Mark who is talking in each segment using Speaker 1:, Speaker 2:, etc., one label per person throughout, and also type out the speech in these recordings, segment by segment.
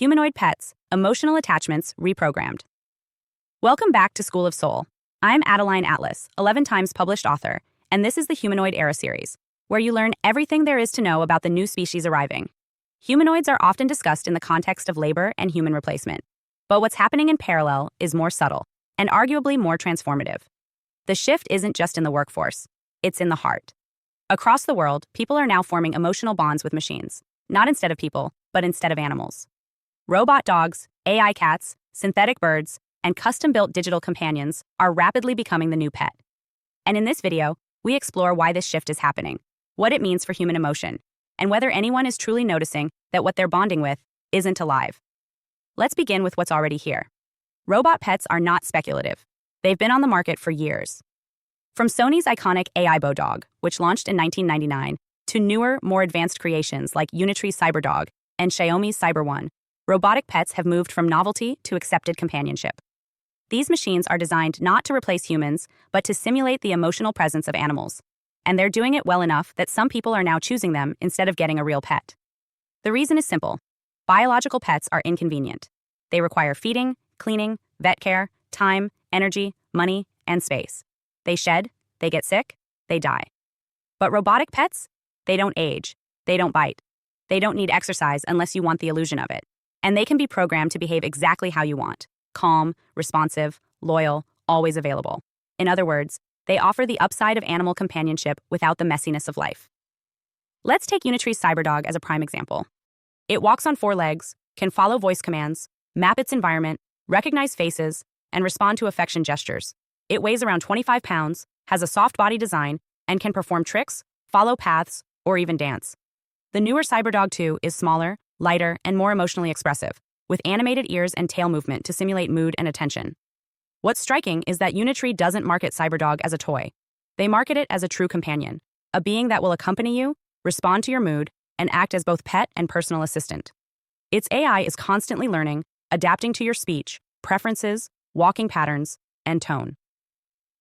Speaker 1: Humanoid Pets, Emotional Attachments Reprogrammed. Welcome back to School of Soul. I'm Adeline Atlas, 11 times published author, and this is the Humanoid Era series, where you learn everything there is to know about the new species arriving. Humanoids are often discussed in the context of labor and human replacement, but what's happening in parallel is more subtle and arguably more transformative. The shift isn't just in the workforce, it's in the heart. Across the world, people are now forming emotional bonds with machines, not instead of people, but instead of animals. Robot dogs, AI cats, synthetic birds, and custom-built digital companions are rapidly becoming the new pet. And in this video, we explore why this shift is happening, what it means for human emotion, and whether anyone is truly noticing that what they're bonding with isn't alive. Let's begin with what's already here. Robot pets are not speculative. They've been on the market for years. From Sony's iconic AI Dog, which launched in 1999, to newer, more advanced creations like Unitree's CyberDog and Xiaomi's Cyber One, robotic pets have moved from novelty to accepted companionship. These machines are designed not to replace humans, but to simulate the emotional presence of animals. And they're doing it well enough that some people are now choosing them instead of getting a real pet. The reason is simple. Biological pets are inconvenient. They require feeding, cleaning, vet care, time, energy, money, and space. They shed, they get sick, they die. But robotic pets? They don't age. They don't bite. They don't need exercise unless you want the illusion of it. And they can be programmed to behave exactly how you want. Calm, responsive, loyal, always available. In other words, they offer the upside of animal companionship without the messiness of life. Let's take Unitree's CyberDog as a prime example. It walks on 4 legs, can follow voice commands, map its environment, recognize faces, and respond to affection gestures. It weighs around 25 pounds, has a soft body design, and can perform tricks, follow paths, or even dance. The newer CyberDog 2 is smaller, lighter, and more emotionally expressive, with animated ears and tail movement to simulate mood and attention. What's striking is that Unitree doesn't market CyberDog as a toy. They market it as a true companion, a being that will accompany you, respond to your mood, and act as both pet and personal assistant. Its AI is constantly learning, adapting to your speech, preferences, walking patterns, and tone.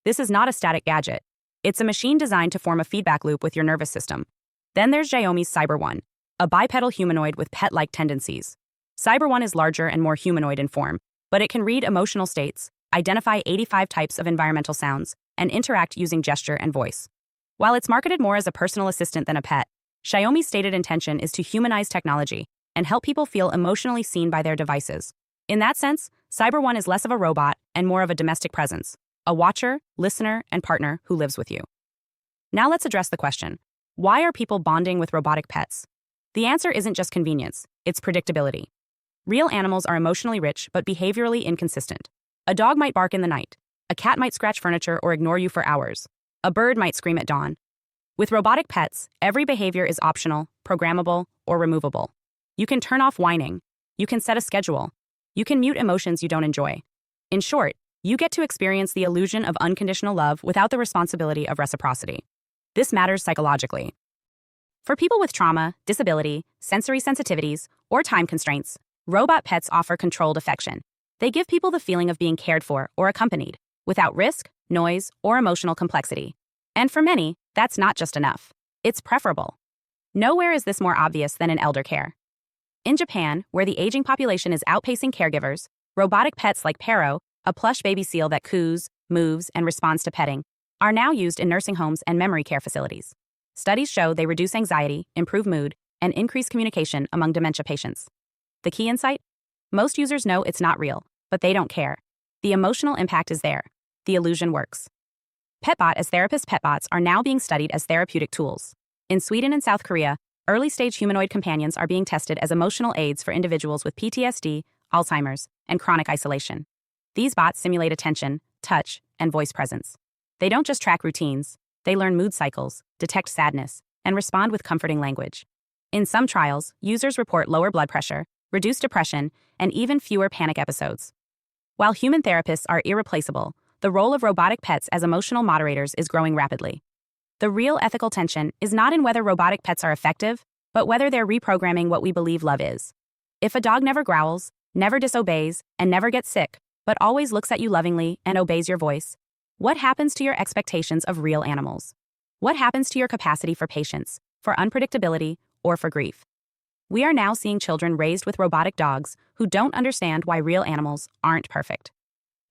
Speaker 1: This is not a static gadget. It's a machine designed to form a feedback loop with your nervous system. Then there's Xiaomi's Cyber One, a bipedal humanoid with pet-like tendencies. Cyber One is larger and more humanoid in form, but it can read emotional states, identify 85 types of environmental sounds, and interact using gesture and voice. While it's marketed more as a personal assistant than a pet, Xiaomi's stated intention is to humanize technology and help people feel emotionally seen by their devices. In that sense, Cyber One is less of a robot and more of a domestic presence, a watcher, listener, and partner who lives with you. Now let's address the question, why are people bonding with robotic pets? The answer isn't just convenience, it's predictability. Real animals are emotionally rich but behaviorally inconsistent. A dog might bark in the night. A cat might scratch furniture or ignore you for hours. A bird might scream at dawn. With robotic pets, every behavior is optional, programmable, or removable. You can turn off whining. You can set a schedule. You can mute emotions you don't enjoy. In short, you get to experience the illusion of unconditional love without the responsibility of reciprocity. This matters psychologically. For people with trauma, disability, sensory sensitivities, or time constraints, robot pets offer controlled affection. They give people the feeling of being cared for or accompanied, without risk, noise, or emotional complexity. And for many, that's not just enough. It's preferable. Nowhere is this more obvious than in elder care. In Japan, where the aging population is outpacing caregivers, robotic pets like Pero, a plush baby seal that coos, moves, and responds to petting, are now used in nursing homes and memory care facilities. Studies show they reduce anxiety, improve mood, and increase communication among dementia patients. The key insight? Most users know it's not real, but they don't care. The emotional impact is there. The illusion works. Petbot as therapist petbots are now being studied as therapeutic tools. In Sweden and South Korea, early-stage humanoid companions are being tested as emotional aids for individuals with PTSD, Alzheimer's, and chronic isolation. These bots simulate attention, touch, and voice presence. They don't just track routines, they learn mood cycles, detect sadness, and respond with comforting language. In some trials, users report lower blood pressure, reduced depression, and even fewer panic episodes. While human therapists are irreplaceable, the role of robotic pets as emotional moderators is growing rapidly. The real ethical tension is not in whether robotic pets are effective, but whether they're reprogramming what we believe love is. If a dog never growls, never disobeys, and never gets sick, but always looks at you lovingly and obeys your voice, what happens to your expectations of real animals? What happens to your capacity for patience, for unpredictability, or for grief? We are now seeing children raised with robotic dogs who don't understand why real animals aren't perfect.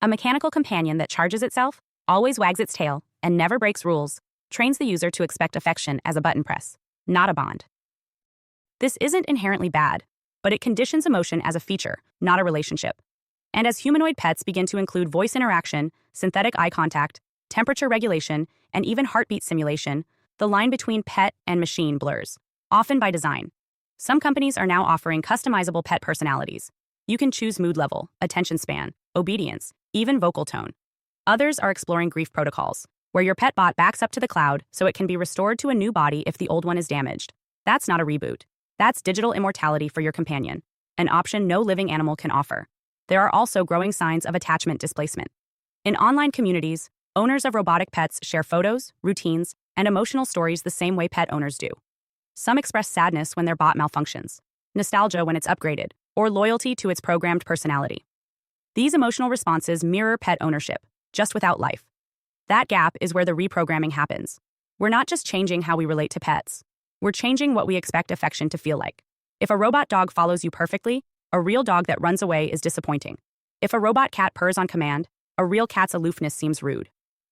Speaker 1: A mechanical companion that charges itself, always wags its tail, and never breaks rules, trains the user to expect affection as a button press, not a bond. This isn't inherently bad, but it conditions emotion as a feature, not a relationship. And as humanoid pets begin to include voice interaction, synthetic eye contact, temperature regulation, and even heartbeat simulation, the line between pet and machine blurs, often by design. Some companies are now offering customizable pet personalities. You can choose mood level, attention span, obedience, even vocal tone. Others are exploring grief protocols, where your pet bot backs up to the cloud so it can be restored to a new body if the old one is damaged. That's not a reboot. That's digital immortality for your companion, an option no living animal can offer. There are also growing signs of attachment displacement. In online communities, owners of robotic pets share photos, routines, and emotional stories the same way pet owners do. Some express sadness when their bot malfunctions, nostalgia when it's upgraded, or loyalty to its programmed personality. These emotional responses mirror pet ownership, just without life. That gap is where the reprogramming happens. We're not just changing how we relate to pets. We're changing what we expect affection to feel like. If a robot dog follows you perfectly, a real dog that runs away is disappointing. If a robot cat purrs on command, a real cat's aloofness seems rude.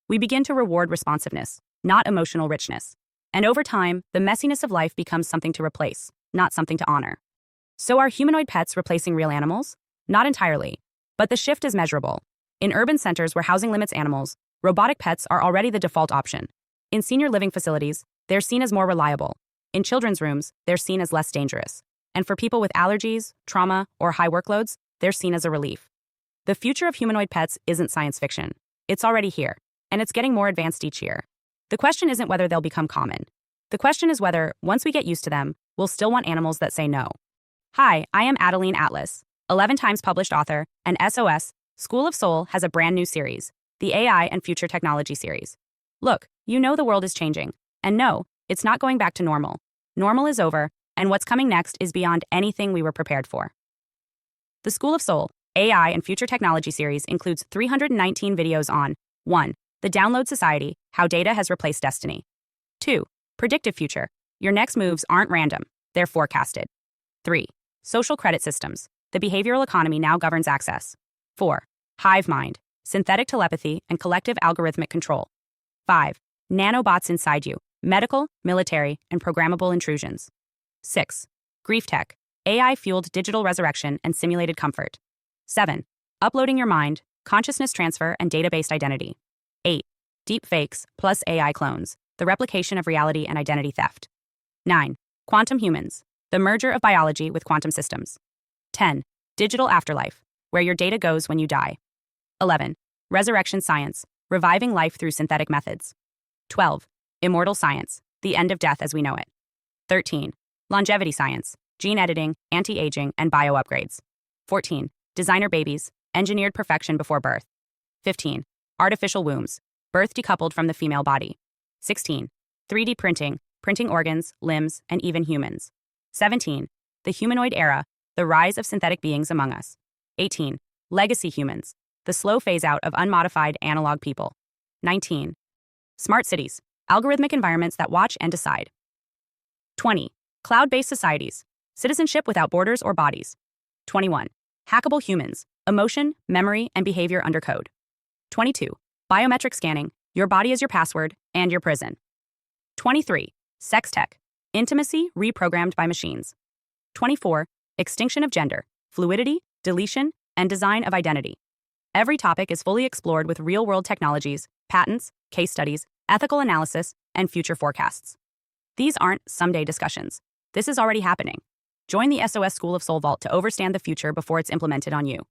Speaker 1: We begin to reward responsiveness, not emotional richness. And over time, the messiness of life becomes something to replace, not something to honor. So are humanoid pets replacing real animals? Not entirely, but the shift is measurable. In urban centers where housing limits animals, robotic pets are already the default option. In senior living facilities, they're seen as more reliable. In children's rooms, they're seen as less dangerous. And for people with allergies, trauma, or high workloads, they're seen as a relief. The future of humanoid pets isn't science fiction. It's already here, and it's getting more advanced each year. The question isn't whether they'll become common. The question is whether, once we get used to them, we'll still want animals that say no. Hi, I am Adeline Atlas, 11 times published author, and SOS, School of Soul has a brand new series, the AI and Future Technology series. Look, you know the world is changing. And no, it's not going back to normal. Normal is over, and what's coming next is beyond anything we were prepared for. The School of Soul, AI and Future Technology series includes 319 videos on 1. The Download Society, How Data Has Replaced Destiny. 2. Predictive Future, Your next moves aren't random, they're forecasted. 3. Social Credit Systems, The Behavioral Economy Now Governs Access. 4. Hive Mind, Synthetic Telepathy and Collective Algorithmic Control. 5. Nanobots Inside You, Medical, Military, and Programmable Intrusions. 6. Grief Tech, AI-fueled digital resurrection and simulated comfort. 7. Uploading Your Mind, Consciousness Transfer and Data-Based Identity. 8. Deep Fakes plus AI Clones, The Replication of Reality and Identity Theft. 9. Quantum Humans, The Merger of Biology with Quantum Systems. 10. Digital Afterlife, Where Your Data Goes When You Die. 11. Resurrection Science, Reviving Life Through Synthetic Methods. 12. Immortal Science, The End of Death as We Know It. 13. Longevity Science, Gene Editing, Anti-Aging, and Bio-Upgrades. 14. Designer Babies, Engineered Perfection Before Birth. 15. Artificial Wombs, Birth Decoupled from the Female Body. 16. 3D Printing, Printing Organs, Limbs, and even humans. 17. The Humanoid Era, The Rise of Synthetic Beings Among Us. 18. Legacy Humans, The Slow Phase-Out of Unmodified Analog People. 19. Smart Cities, Algorithmic Environments That Watch and Decide. 20. Cloud-Based Societies, Citizenship Without Borders or Bodies. 21. Hackable Humans, Emotion, Memory, and Behavior Under Code. 22. Biometric Scanning, Your Body is Your Password and Your Prison. 23. Sex Tech, Intimacy Reprogrammed by Machines. 24. Extinction of Gender, Fluidity, Deletion, and Design of Identity. Every topic is fully explored with real-world technologies, patents, case studies, ethical analysis, and future forecasts. These aren't someday discussions. This is already happening. Join the SOS School of Soul Vault to overstand the future before it's implemented on you.